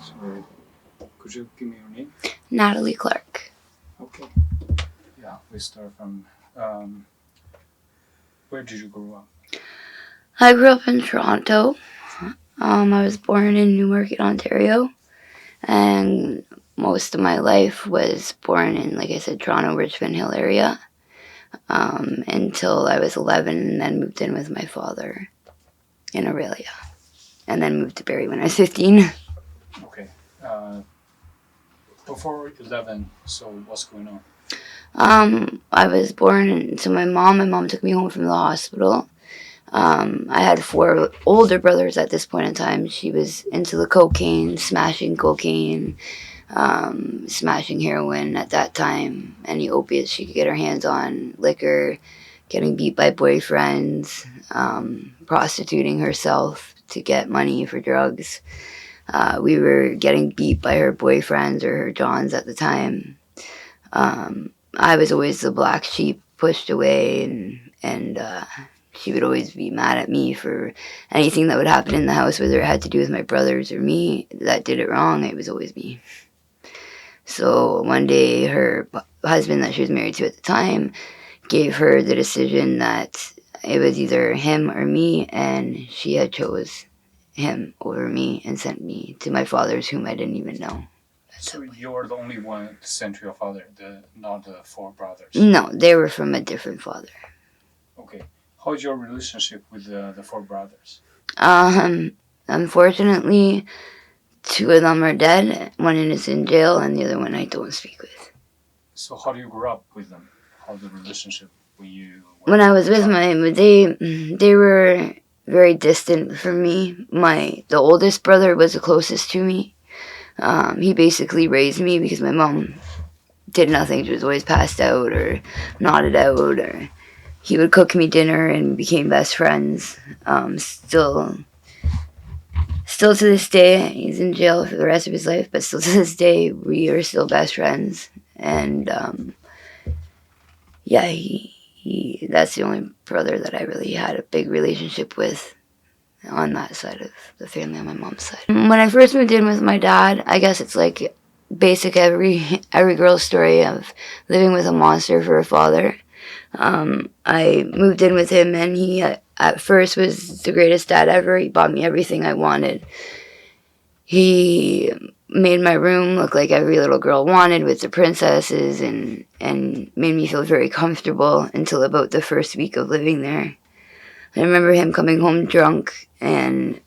Sorry. Could you give me your name? Natalie Clark. Okay. Yeah, we start from... where did you grow up? I grew up in Toronto. I was born in Newmarket, Ontario. And most of my life was born in, like I said, Toronto, Richmond Hill area. Until I was 11 and then moved in with my father in Aurelia. And then moved to Barrie when I was 15. Okay. Before 11, so what's going on? I was born, so my mom took me home from the hospital. I had 4 older brothers at this point in time. She was into the cocaine, smashing heroin at that time, any opiates she could get her hands on, liquor, getting beat by boyfriends, prostituting herself to get money for drugs. We were getting beat by her boyfriends or her Johns at the time. I was always the black sheep, pushed away, and she would always be mad at me for anything that would happen in the house, whether it had to do with my brothers or me that did it wrong. It was always me. So one day, her husband that she was married to at the time gave her the decision that it was either him or me, and she had chose him over me and sent me to my father's, whom I didn't even know. So you're the only one sent to your father, not the 4 brothers? No, they were from a different father. Okay. How's your relationship with the 4 brothers? Unfortunately, 2 of them are dead. One is in jail, and the other one I don't speak with. So how do you grow up with them? How's the relationship with you? When I was with they were very distant from me. The oldest brother was the closest to me. He basically raised me because my mom did nothing. She was always passed out or nodded out, or he would cook me dinner and became best friends. Still to this day, he's in jail for the rest of his life, but still to this day, we are still best friends. And that's the only brother that I really had a big relationship with on that side of the family, on my mom's side. When I first moved in with my dad, I guess it's like basic every girl's story of living with a monster for a father. I moved in with him, and he at first was the greatest dad ever. He bought me everything I wanted. He made my room look like every little girl wanted, with the princesses, and made me feel very comfortable until about the first week of living there. I remember him coming home drunk, and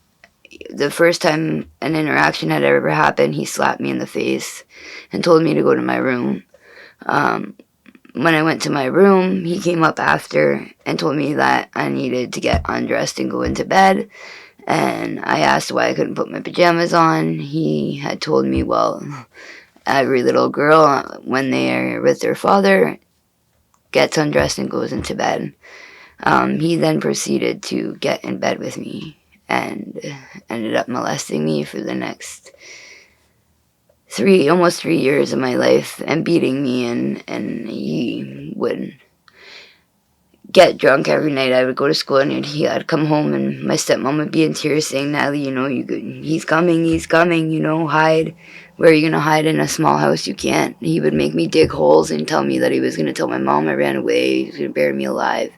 the first time an interaction had ever happened, he slapped me in the face and told me to go to my room. When I went to my room, he came up after and told me that I needed to get undressed and go into bed. And I asked why I couldn't put my pajamas on. He had told me, well, every little girl, when they are with their father, gets undressed and goes into bed. He then proceeded to get in bed with me and ended up molesting me for the next almost 3 years of my life, and beating me, and he would get drunk every night. I would go to school, and I'd come home, and my stepmom would be in tears saying, Natalie, he's coming, hide. Where are you going to hide in a small house? You can't. He would make me dig holes and tell me that he was going to tell my mom I ran away. He was going to bury me alive.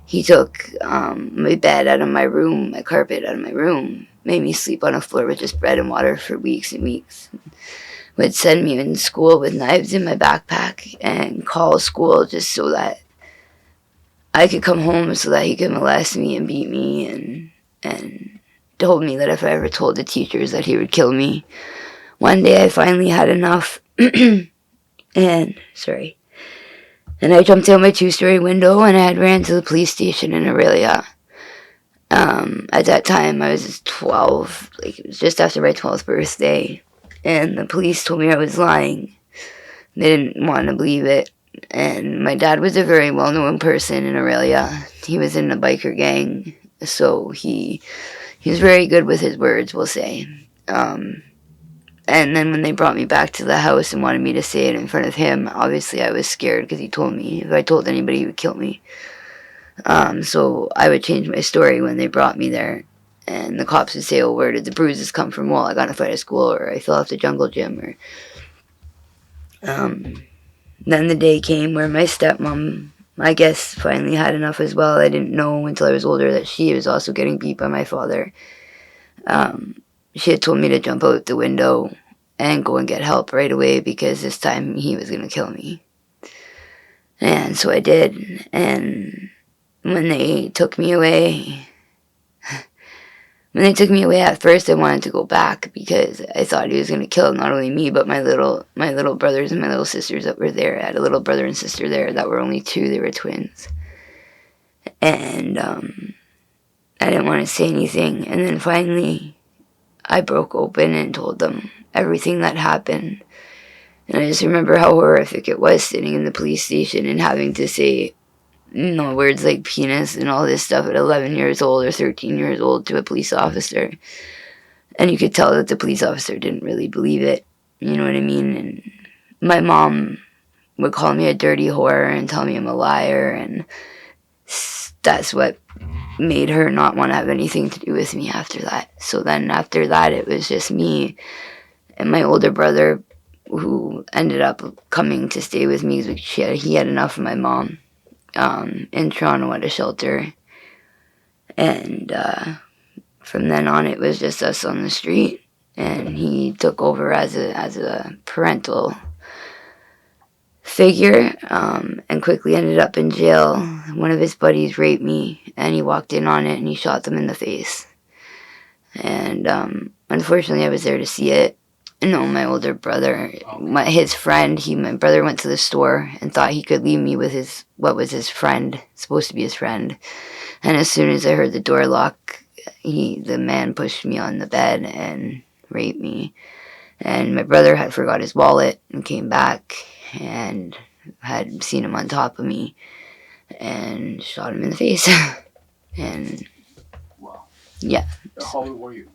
He took my bed out of my room, my carpet out of my room, made me sleep on a floor with just bread and water for weeks and weeks. Would send me in school with knives in my backpack and call school just so that I could come home, so that he could molest me and beat me, and told me that if I ever told the teachers that he would kill me. One day I finally had enough and I jumped out my 2-story window, and I had ran to the police station in Aurelia. At that time, I was 12, it was just after my 12th birthday, and the police told me I was lying. They didn't want to believe it, and my dad was a very well-known person in Aurelia. He was in a biker gang, so he was very good with his words, we'll say. And then when they brought me back to the house and wanted me to say it in front of him, obviously I was scared, because he told me if I told anybody, he would kill me. So I would change my story when they brought me there. And the cops would say, oh, where did the bruises come from? Well, I got in a fight at school, or I fell off the jungle gym, or then the day came where my stepmom, I guess, finally had enough as well. I didn't know until I was older that she was also getting beat by my father. She had told me to jump out the window and go and get help right away because this time he was going to kill me. And so I did. And when they took me away at first, I wanted to go back because I thought he was going to kill not only me but my little brothers and my little sisters that were there. I had a little brother and sister there that were only 2. They were twins. And I didn't want to say anything. And then finally I broke open and told them everything that happened. And I just remember how horrific it was sitting in the police station and having to say, words like penis and all this stuff at 11 years old or 13 years old to a police officer. And you could tell that the police officer didn't really believe it. You know what I mean? And my mom would call me a dirty whore and tell me I'm a liar. And that's what made her not want to have anything to do with me after that. So then after that, it was just me and my older brother, who ended up coming to stay with me because he had enough of my mom, in Toronto at a shelter. And from then on, it was just us on the street, and he took over as a parental figure, and quickly ended up in jail. One of his buddies raped me, and he walked in on it, and he shot them in the face. And unfortunately, I was there to see it. No, my older brother, his friend, my brother went to the store and thought he could leave me with what was his friend, supposed to be his friend. And as soon as I heard the door lock, the man pushed me on the bed and raped me. And my brother had forgot his wallet and came back and had seen him on top of me and shot him in the face. And Wow. Yeah. How old were you?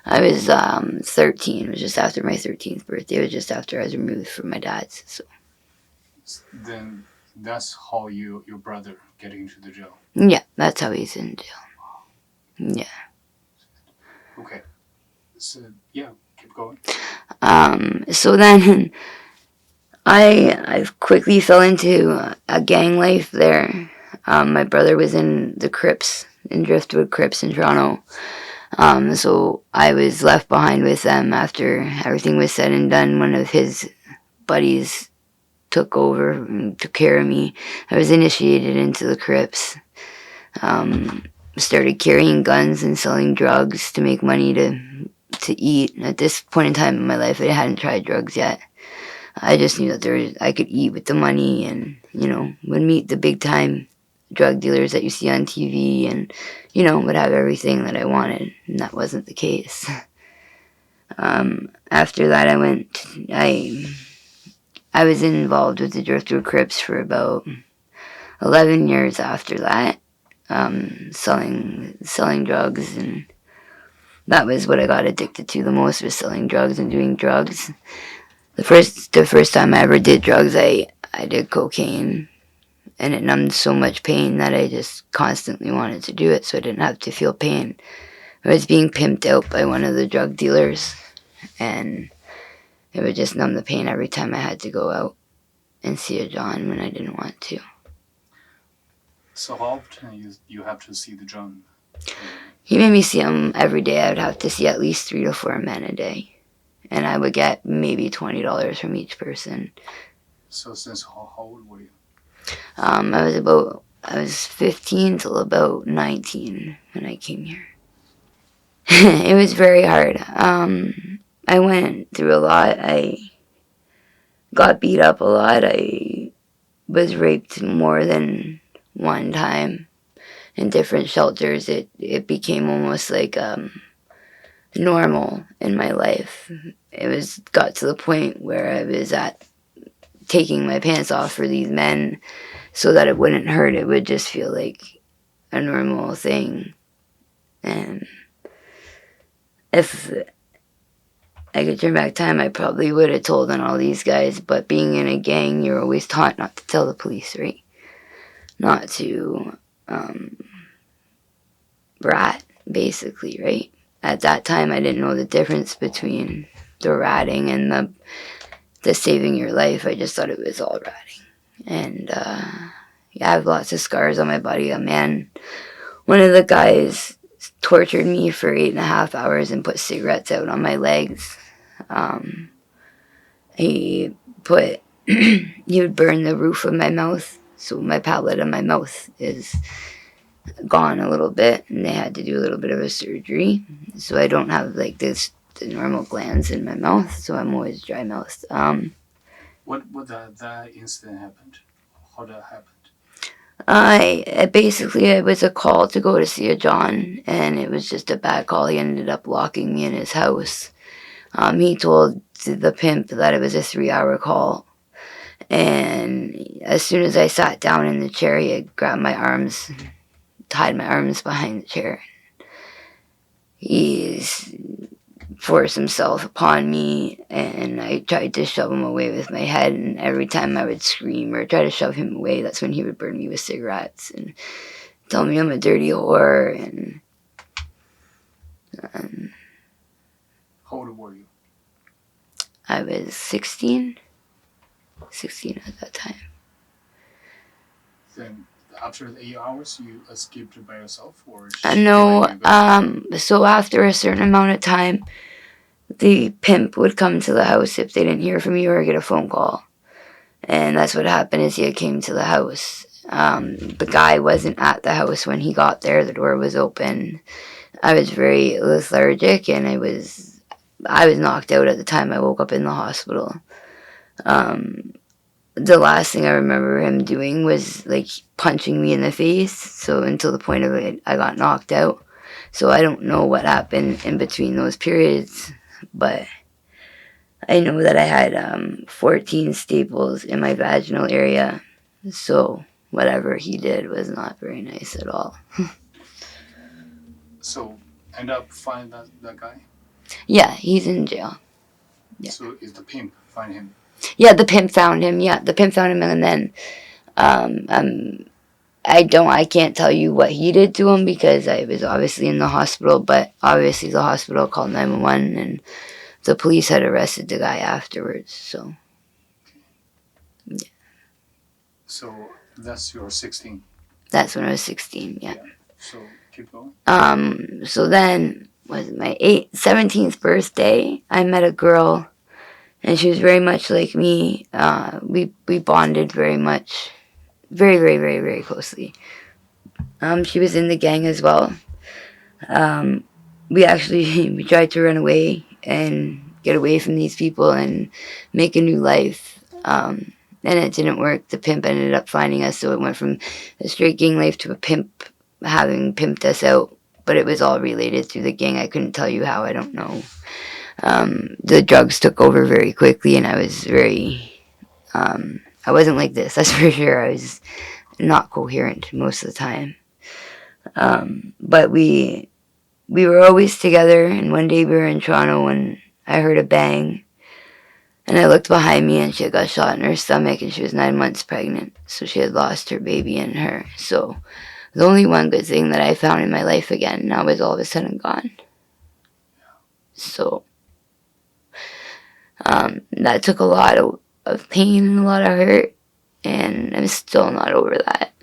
I was 13. It was just after my 13th birthday. It was just after I was removed from my dad's. So then that's how your brother getting into the jail. Yeah, that's how he's in jail. Yeah. Okay. So yeah, keep going. So then I quickly fell into a gang life there. My brother was in the Crips, in Driftwood Crips in Toronto. So I was left behind with them after everything was said and done. One of his buddies took over and took care of me. I was initiated into the Crips. Started carrying guns and selling drugs to make money to eat. At this point in time in my life, I hadn't tried drugs yet. I just knew that I could eat with the money and, would meet the big time drug dealers that you see on TV and, would have everything that I wanted. And that wasn't the case. After that, I was involved with the Driftwood Crips for about 11 years after that, selling drugs, and that was what I got addicted to the most, was selling drugs and doing drugs. The first time I ever did drugs, I did cocaine, and it numbed so much pain that I just constantly wanted to do it so I didn't have to feel pain. I was being pimped out by one of the drug dealers, and it would just numb the pain every time I had to go out and see a John when I didn't want to. So how often you have to see the John? He made me see him every day. I would have to see at least 3 to 4 men a day. And I would get maybe $20 from each person. So since how old were you? I was 15 till about 19 when I came here. It was very hard. I went through a lot. I got beat up a lot. I was raped more than one time in different shelters. It became almost like normal in my life. It got to the point where I was taking my pants off for these men so that it wouldn't hurt. It would just feel like a normal thing. And if I could turn back time, I probably would have told on all these guys. But being in a gang, you're always taught not to tell the police, right? Not to brat. basically, right? At that time, I didn't know the difference between the ratting and the saving your life. I just thought it was all ratting. And yeah, I have lots of scars on my body. A man, one of the guys tortured me for 8.5 hours and put cigarettes out on my legs. He put, he would burn the roof of my mouth, so my palate of my mouth is gone a little bit, and they had to do a little bit of a surgery, so I don't have like the normal glands in my mouth, so I'm always dry mouthed. What that incident happened? How that happened? It was a call to go to see a John, and it was just a bad call. He ended up locking me in his house. He told the pimp that it was a 3-hour call, and as soon as I sat down in the chair, he had grabbed my arms, tied my arms behind the chair. He's forced himself upon me, and I tried to shove him away with my head, and every time I would scream or try to shove him away, that's when he would burn me with cigarettes and tell me I'm a dirty whore. And How old were you? I was 16 at that time. Then after the 8 hours, you escaped by yourself, or No, so after a certain amount of time, the pimp would come to the house if they didn't hear from you or get a phone call. And that's what happened is he came to the house. The guy wasn't at the house when he got there. The door was open. I was very lethargic, and I was knocked out at the time. I woke up in the hospital. The last thing I remember him doing was like punching me in the face. So until the point of it, I got knocked out. So I don't know what happened in between those periods, but I know that I had 14 staples in my vaginal area. So whatever he did was not very nice at all. So end up find that guy. Yeah, he's in jail. Yeah. So is the pimp find him? Yeah, the pimp found him. Yeah, the pimp found him, and then I can't tell you what he did to him because I was obviously in the hospital, but obviously the hospital called 911 and the police had arrested the guy afterwards, so. Yeah. So that's your 16. That's when I was 16, yeah. So keep going. So then, was it my 17th birthday, I met a girl, and she was very much like me. We bonded very much, very, very, very, very closely. She was in the gang as well. We tried to run away and get away from these people and make a new life. And it didn't work. The pimp ended up finding us, so it went from a straight gang life to a pimp having pimped us out. But it was all related through the gang. I couldn't tell you how. I don't know. The drugs took over very quickly, and I was very. I wasn't like this. That's for sure. I was not coherent most of the time. But we were always together, and one day we were in Toronto and I heard a bang, and I looked behind me and she had got shot in her stomach and she was 9 months pregnant, so she had lost her baby in her. So the only one good thing that I found in my life again now was all of a sudden gone. So that took a lot of pain and a lot of hurt, and I'm still not over that.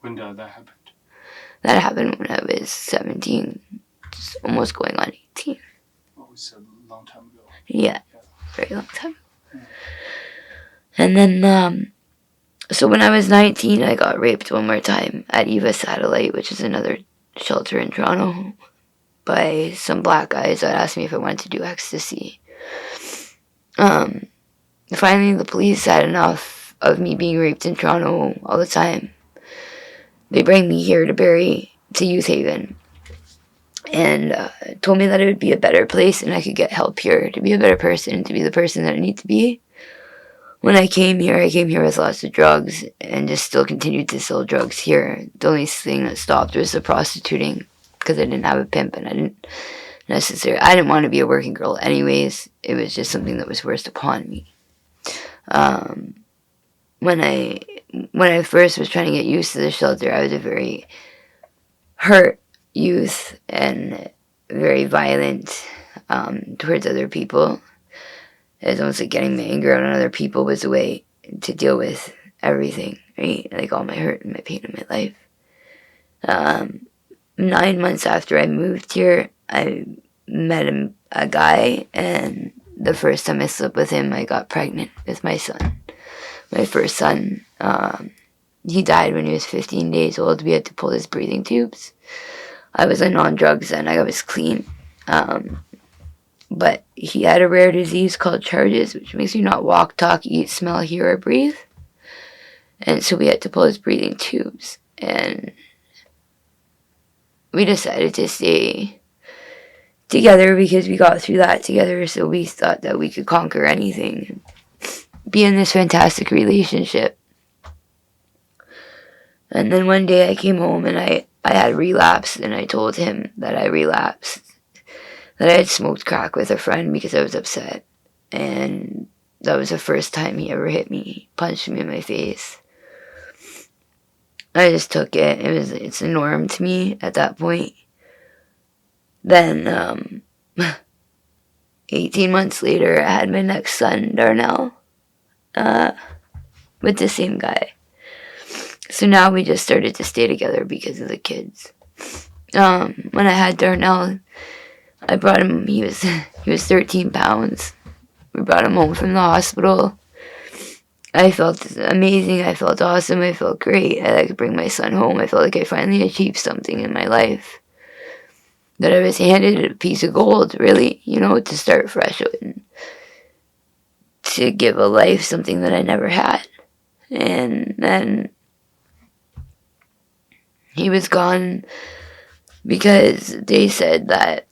When did that happen? That happened when I was 17, almost going on 18. Oh, it's a long time ago. Yeah, very long time. And then, so when I was 19, I got raped one more time at Eva Satellite, which is another shelter in Toronto, by some black guys that asked me if I wanted to do ecstasy. Finally, the police had enough of me being raped in Toronto all the time. They bring me here to Barrie, to Youth Haven, and told me that it would be a better place and I could get help here to be a better person, to be the person that I need to be. When I came here with lots of drugs and just still continued to sell drugs here. The only thing that stopped was the prostituting because I didn't have a pimp and I didn't want to be a working girl anyways. It was just something that was forced upon me. When I first was trying to get used to the shelter, I was a very hurt youth and very violent towards other people. It was almost like getting my anger out on other people was a way to deal with everything, right? Like all my hurt and my pain in my life. 9 months after I moved here, I met a guy, and the first time I slept with him, I got pregnant with my son. My first son. He died when he was 15 days old. We had to pull his breathing tubes. I was on drugs and I was clean. But he had a rare disease called Charges, which makes you not walk, talk, eat, smell, hear, or breathe. And so we had to pull his breathing tubes. And we decided to stay together because we got through that together. So we thought that we could conquer anything. Be in this fantastic relationship. And then one day I came home and I had relapsed, and I told him that I relapsed. That I had smoked crack with a friend because I was upset. And that was the first time he ever hit me. He punched me in my face. I just took it. It's a norm to me at that point. Then, 18 months later, I had my next son, Darnell, with the same guy. So now we just started to stay together because of the kids. When I had Darnell, I brought him, he was 13 pounds. We brought him home from the hospital. I felt amazing. I felt awesome. I felt great. I could bring my son home. I felt like I finally achieved something in my life. That I was handed a piece of gold, really, to start fresh and to give a life something that I never had. And then he was gone because they said that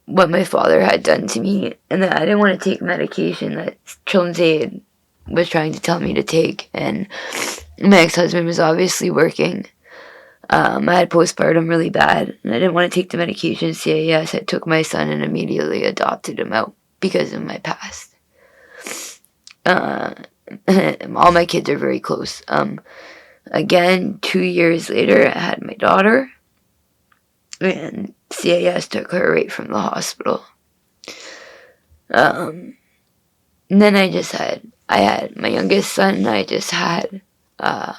what my father had done to me, and that I didn't want to take medication that Children's Aid was trying to tell me to take. And my ex-husband was obviously working. I had postpartum really bad, and I didn't want to take the medication. CAS, I took my son and immediately adopted him out because of my past. All my kids are very close. Again, 2 years later, I had my daughter, and CAS took her right from the hospital. And then I had my youngest son. I just had a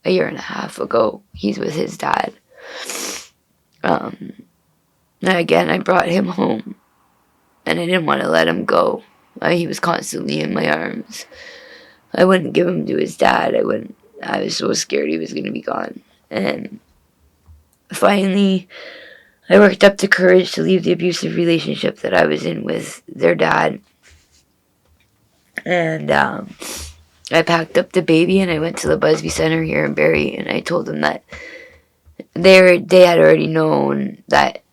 year and a half ago. He's with his dad. And again, I brought him home, and I didn't want to let him go. He was constantly in my arms. I wouldn't give him to his dad. I was so scared he was going to be gone. And finally, I worked up the courage to leave the abusive relationship that I was in with their dad. And I packed up the baby and I went to the Busby Center here in Barrie, and I told them that they had already known that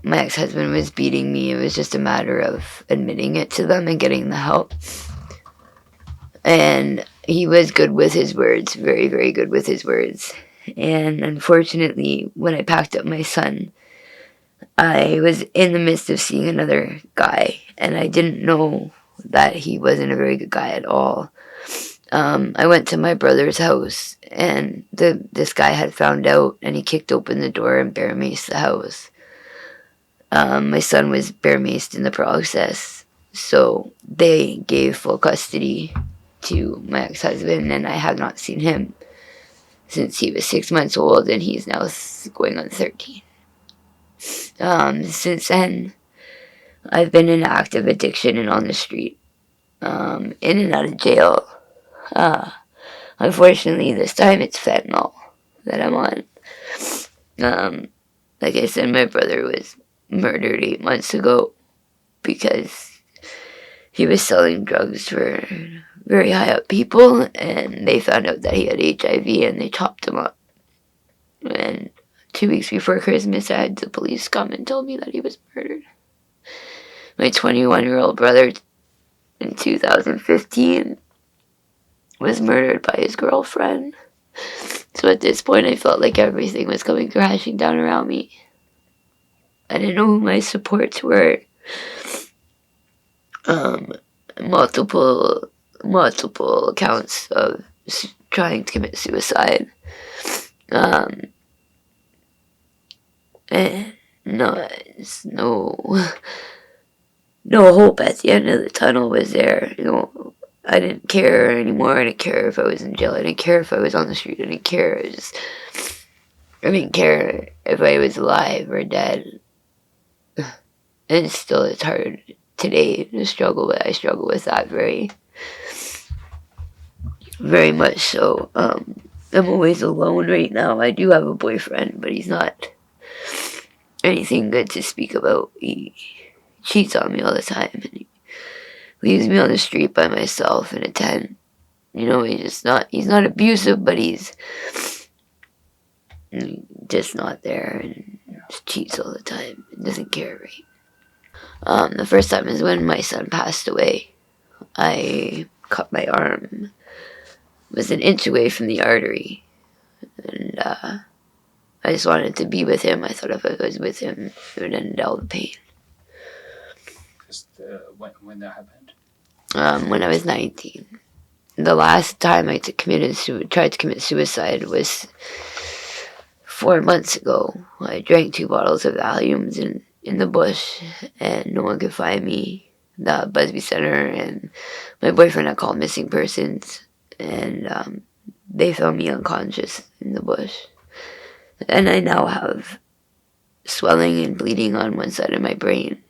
my ex-husband was beating me. It was just a matter of admitting it to them and getting the help. And he was good with his words, very, very good with his words. And unfortunately, when I packed up my son, I was in the midst of seeing another guy, and I didn't know that he wasn't a very good guy at all. I went to my brother's house, and this guy had found out, and he kicked open the door and bear maced the house. My son was bear maced in the process, so they gave full custody to my ex-husband, and I have not seen him since he was 6 months old, and he's now going on 13. Since then, I've been in active addiction and on the street, in and out of jail. Unfortunately, this time it's fentanyl that I'm on. Like I said, my brother was murdered 8 months ago because he was selling drugs for very high up people, and they found out that he had HIV, and they chopped him up. And 2 weeks before Christmas, I had the police come and told me that he was murdered. My 21-year-old brother in 2015 was murdered by his girlfriend. So at this point, I felt like everything was coming crashing down around me. I didn't know who my supports were. Multiple accounts of trying to commit suicide. And it's no hope at the end of the tunnel was there. I didn't care anymore. I didn't care if I was in jail. I didn't care if I was on the street. I didn't care. I didn't care if I was alive or dead. And it's hard today to struggle with. I struggle with that very, very much so. I'm always alone right now. I do have a boyfriend, but he's not anything good to speak about. He cheats on me all the time, and he leaves me on the street by myself in a tent. He's not abusive, but he's just not there, and just cheats all the time. Doesn't care, right? The first time is when my son passed away. I cut my arm. It was an inch away from the artery, and I just wanted to be with him. I thought if I was with him, it would end all the pain. Just when that happened? When I was 19. The last time I tried to commit suicide was 4 months ago. I drank 2 bottles of Valiums in the bush, and no one could find me. The Busby Center and my boyfriend had called missing persons, and they found me unconscious in the bush. And I now have swelling and bleeding on one side of my brain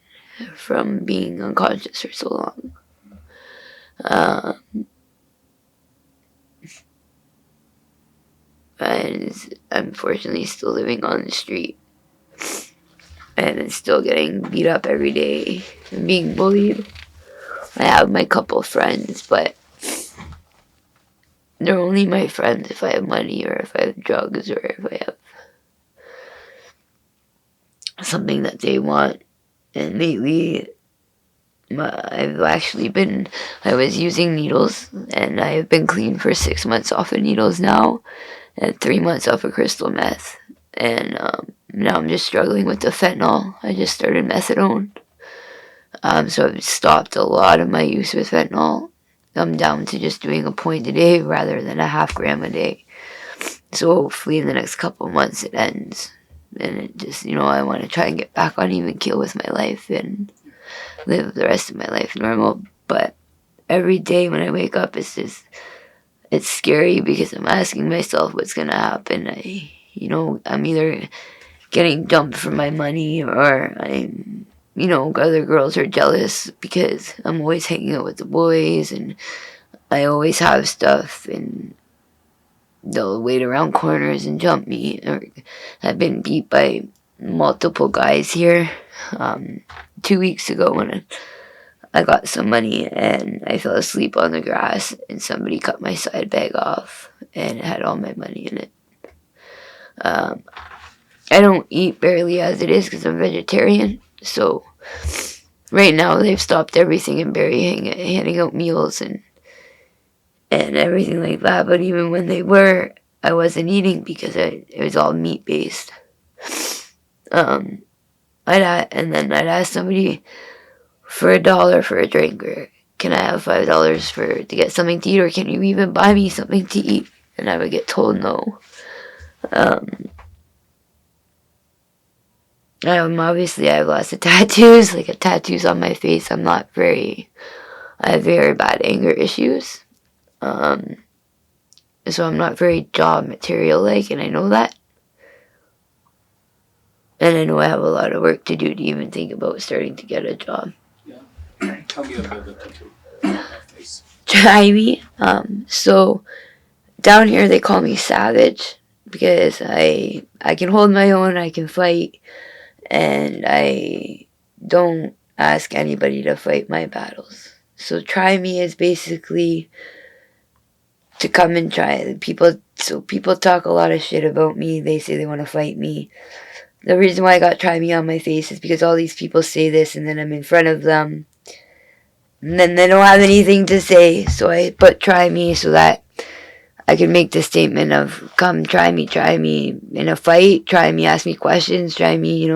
from being unconscious for so long. And unfortunately still living on the street, and still getting beat up every day and being bullied. I have my couple friends, but they're only my friends if I have money or if I have drugs or if I have something that they want. And lately, I was using needles, and I have been clean for 6 months off of needles now, and 3 months off of crystal meth. And now I'm just struggling with the fentanyl. I just started methadone. So I've stopped a lot of my use with fentanyl. I'm down to just doing a point a day rather than a half gram a day. So hopefully in the next couple of months it ends. And it just, I want to try and get back on even keel with my life and live the rest of my life normal. But every day when I wake up, it's scary because I'm asking myself what's going to happen. I'm either getting dumped for my money, or other girls are jealous because I'm always hanging out with the boys and I always have stuff, and they'll wait around corners and jump me. Or I've been beat by multiple guys here. 2 weeks ago when I got some money and I fell asleep on the grass and somebody cut my side bag off and it had all my money in it. I don't eat barely as it is because I'm vegetarian. So right now they've stopped everything in Barrie, handing out meals and everything like that. But even when they were, I wasn't eating because it was all meat based. And then I'd ask somebody for $1 for a drink, or can I have $5 to get something to eat, or can you even buy me something to eat? And I would get told no. Obviously I have lots of tattoos, like tattoos on my face. I have very bad anger issues. So I'm not very job material like, and I know that. And I know I have a lot of work to do to even think about starting to get a job. Yeah. Tell me about the tattoo on my face. Try me. So down here they call me Savage because I can hold my own, I can fight, and I don't ask anybody to fight my battles. So try me is basically to come and try. People talk a lot of shit about me. They say they want to fight me. The reason why I got try me on my face is because all these people say this and then I'm in front of them. And then they don't have anything to say. So I put try me so that I can make the statement of come try me in a fight, try me, ask me questions, try me,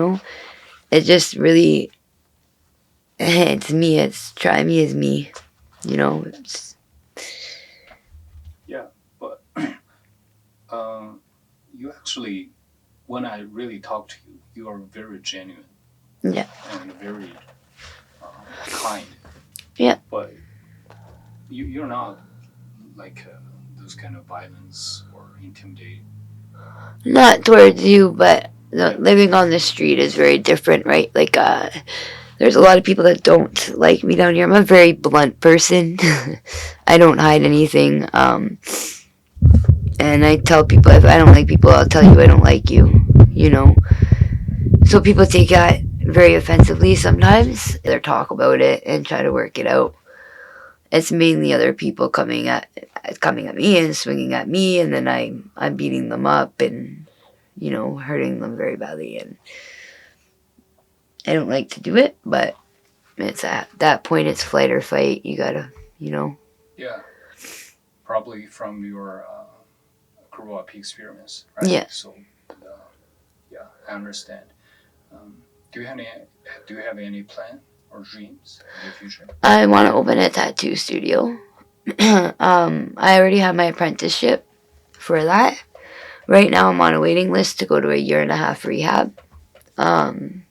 It just really, it's me, it's try me is me, It's, Yeah, but you actually, when I really talk to you, you are very genuine. Yeah. And very kind. Yeah. But you're not like those kind of violence or intimidating. Not towards you, but living on the street is very different, right? Like, there's a lot of people that don't like me down here. I'm a very blunt person. I don't hide anything. And I tell people if I don't like people, I'll tell you I don't like you. You know. So people take that very offensively sometimes. They talk about it and try to work it out. It's mainly other people coming at me and swinging at me, and then I'm beating them up and hurting them very badly. And I don't like to do it, but it's at that point it's flight or fight. You gotta, Yeah, probably from your grow up experience, right? Yeah. So, yeah, I understand. Do you have any plan or dreams in the future? I want to open a tattoo studio. I already have my apprenticeship for that. Right now, I'm on a waiting list to go to a 1.5 year rehab. And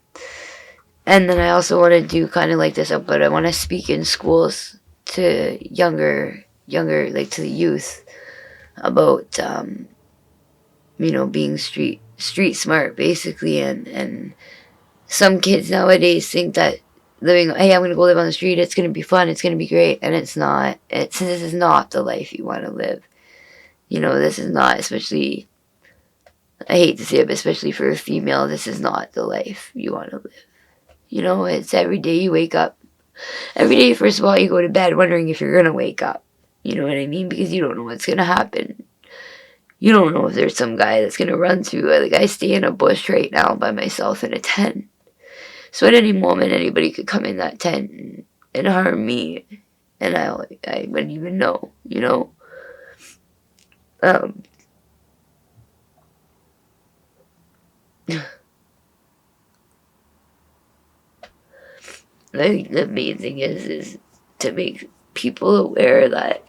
then I also want to do kind of like this, but I want to speak in schools to younger, like to the youth about, being street smart, basically. And some kids nowadays think that hey, I'm going to go live on the street, it's going to be fun, it's going to be great. And it's not. This is not the life you want to live. This is not, especially, I hate to say it, but especially for a female, this is not the life you want to live. It's every day you wake up. Every day, first of all, you go to bed wondering if you're going to wake up. You know what I mean? Because you don't know what's going to happen. You don't know if there's some guy that's going to run through. Like, I stay in a bush right now by myself in a tent. So at any moment, anybody could come in that tent and harm me. And I wouldn't even know, I think the main thing is to make people aware that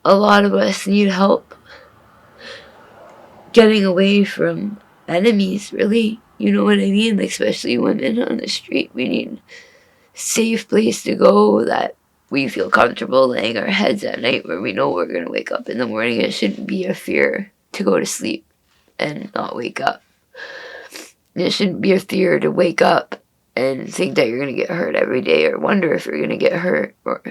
a lot of us need help getting away from enemies, really. You know what I mean? Like, especially women on the street. We need a safe place to go that we feel comfortable laying our heads at night, where we know we're going to wake up in the morning. It shouldn't be a fear to go to sleep and not wake up. It shouldn't be a fear to wake up and think that you're going to get hurt every day, or wonder if you're going to get hurt, or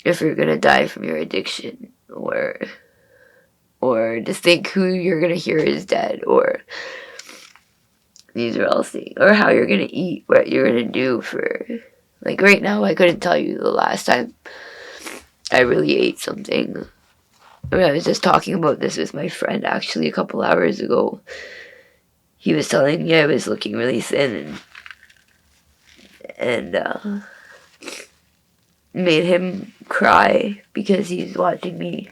if you're going to die from your addiction, or to think who you're going to hear is dead, or these are all things, or how you're going to eat, what you're going to do for, like, right now, I couldn't tell you the last time I really ate something. I was just talking about this with my friend actually a couple hours ago. He was telling me I was looking really thin, and made him cry because he's watching me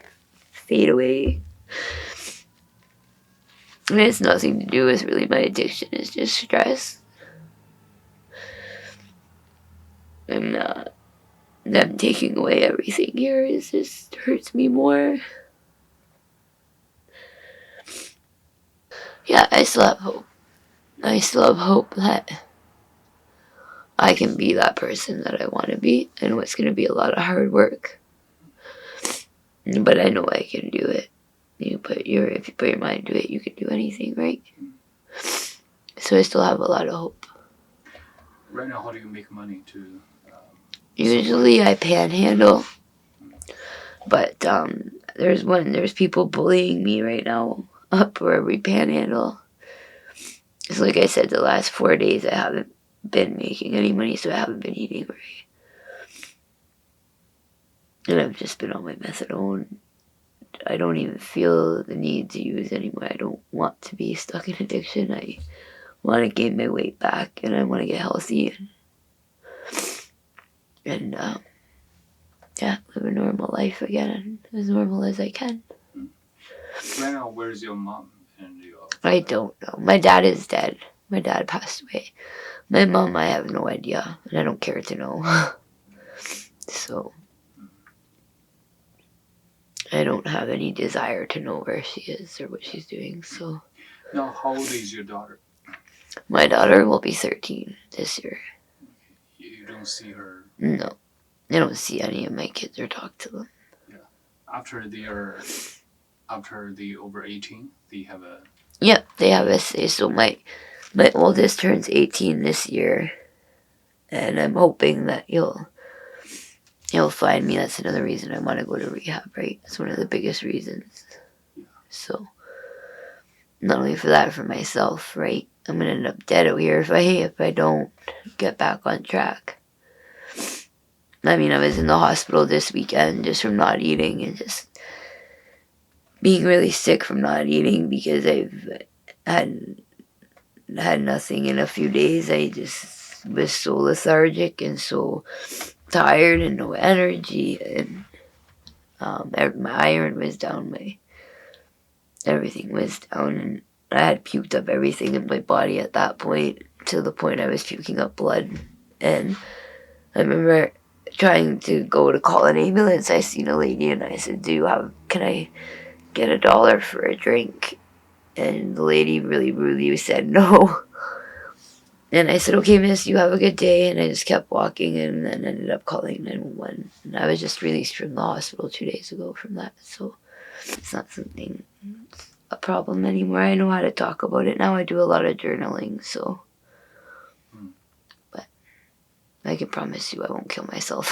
fade away. And it's nothing to do with really my addiction, it's just stress. And them taking away everything here just hurts me more. Yeah, I still have hope. I still have hope that I can be that person that I want to be. I know it's going to be a lot of hard work, but I know I can do it. If you put your mind to it, you can do anything, right? So I still have a lot of hope. Right now, how do you make money to? Usually I panhandle, but there's people bullying me right now up where we panhandle. So like I said, the last 4 days I haven't been making any money, so I haven't been eating right. And I've just been on my methadone. I don't even feel the need to use anymore. I don't want to be stuck in addiction. I want to gain my weight back, and I want to get healthy and live a normal life again, as normal as I can. Right now, where's your mom and your? I don't know. My dad is dead. My dad passed away. My mom, I have no idea, and I don't care to know. So I don't have any desire to know where she is or what she's doing. So Now, how old is your daughter? my daughter will be 13 this year. You don't see her. No, I don't see any of my kids or talk to them. After they over 18, they have a. Yeah, they have a say. So my oldest turns 18 this year, and I'm hoping that he'll find me. That's another reason I want to go to rehab, right? That's one of the biggest reasons. So not only for that, for myself, right? I'm gonna end up dead out here if I don't get back on track. I mean, I was in the hospital this weekend just from not eating and just being really sick from not eating because I've had nothing in a few days. I just was so lethargic and so tired and no energy, and my iron was down, my everything was down, and I had puked up everything in my body at that point, to the point I was puking up blood. And I remember trying to go to call an ambulance. I seen a lady and I said, can I get $1 for a drink? And the lady really rudely said no. And I said, okay, miss, you have a good day. And I just kept walking and then ended up calling 911. And I was just released from the hospital 2 days ago from that. So it's not something, a problem anymore. I know how to talk about it now. I do a lot of journaling, so. But I can promise you I won't kill myself.